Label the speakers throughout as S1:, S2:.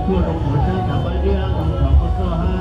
S1: ทั่วลงหัวใจทำไปเรื่องของของคนก็ห้า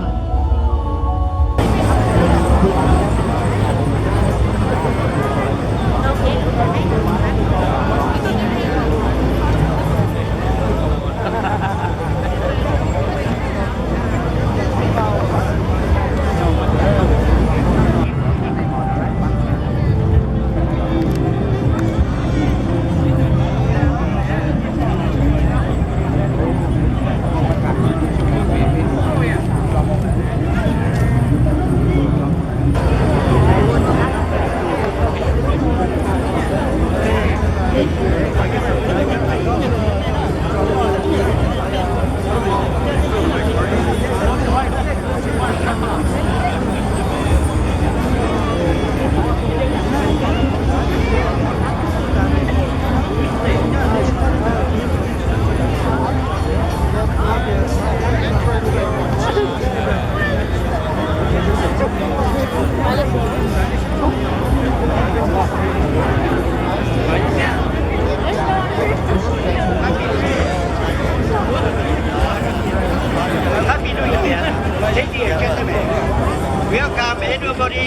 S1: Welcome everybody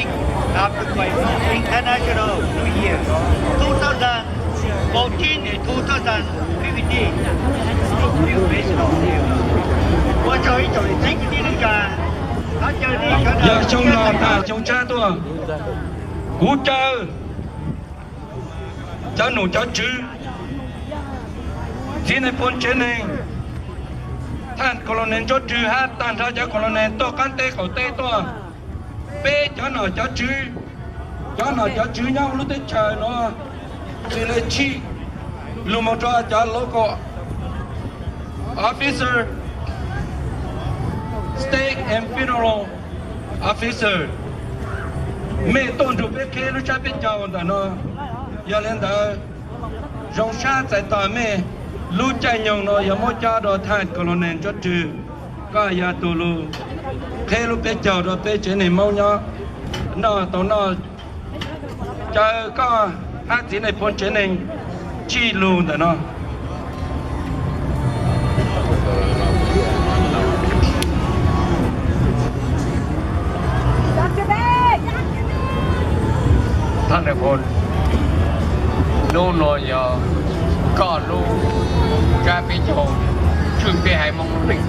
S1: after quite International New Year 2014 and 2015 New National Year 我做呢做嚟整啲呢㗎，我做呢嗰度。
S2: Giờ trong lò ta trong cha tua, cú chờ, cha nụ cha chữ, xin hãy phun trên này, than colonel cho chữ hát, than ra cho colonel to can tê khẩu tê tua, bê cho nó cho chữ nhau lúc tới trời nó, thì là chi, lúc mà cho local officer. State and funeral officer mẹ tôn chủ biết khi nó cha biết chào ta nó giờ lên đó rong xa tại tòa mẹ lưu chạy nhung nó giờ mỗi cha đó thay colonel cho trừ có giờ tù lu khi lúc biết chào đó biết chuyện này mau nhá nó tao nó chờ có hát gì này phun chuyện này chi luôn ta nóท่านในพลนู่นนอยก็รู้การไปโจมถึงไปให้มองหนึ่ง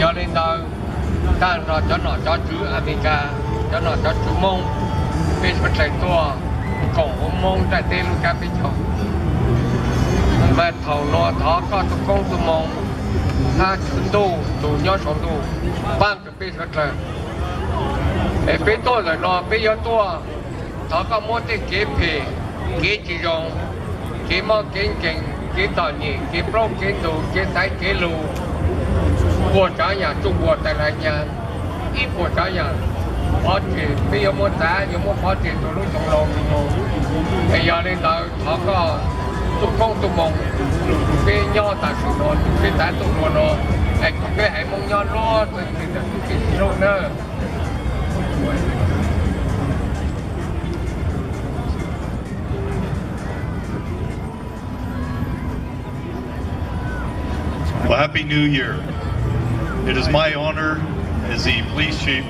S2: ยอดเล่นดาวท่านเราจะหน่อจะจื้ออเมริกาจะหน่อจะจื้อมงเป็นปัจจัยตัวของมงแต่เตลูการไปโจมแม่เท่านอท้อก็ตุกงตุมงถ้าขึ้นดูยอดสองดูบ้างจะเป็นปัจจัยเป็นตัวเลยนอเป็นยอดตัวเขาก็มั่วที่เก็บเพเก็บจีรงเก็บมอเก็บเก่งเก็บตอนนี้เก็บโปร่งเก็บดูเก็บไซเก็บลูปวดใจอย่างจุกปวดแต่ละอย่างอีปวดใจอย่างพอจีไม่ยอมมั่วแต่ยอมมั่วพอจีตัวรู้จงลงไอ้ยาในตาเขาก็ตุกคงตุกมงเป็นย่อตาสุนทรเป็นตาตุกนวลไอ้เป็นไอ้มงย่อรอดเป็นกินโรเนอร์
S3: Well, Happy New Year. It is my honor as the police chief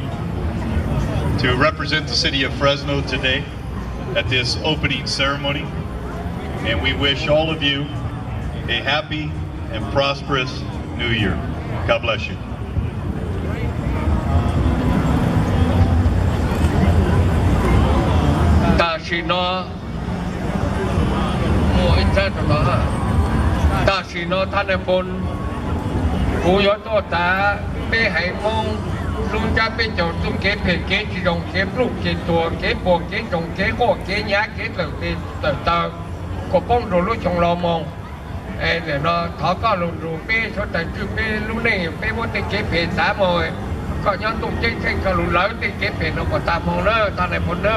S3: to represent the city of Fresno today at this opening ceremony. And we wish all of you a happy and prosperous New Year. God bless you.
S2: Ta chỉ nóiท่านในพลผู้ยศตัวตาไปให้มองลุงจะไปเจ้าตุ้มเก็บเพชรเก็บจีรงเก็บลูกเก็บตัวเก็บปวกเก็บจงเก็บโคเก็บยาเก็บเติร์ดก็ป้องดูลูกชงรอมองเดี๋ยวเนาะเขาก็รู้ไปชดแต่จุดไปรู้นี่ไปว่าติเก็บเพชรสามอยก็ย้อนตุ้มเจ๊งเจ๊งก็รู้แล้วติเก็บเพชรเราก็ตามมองเนอท่านในพลเนอ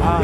S4: Ah,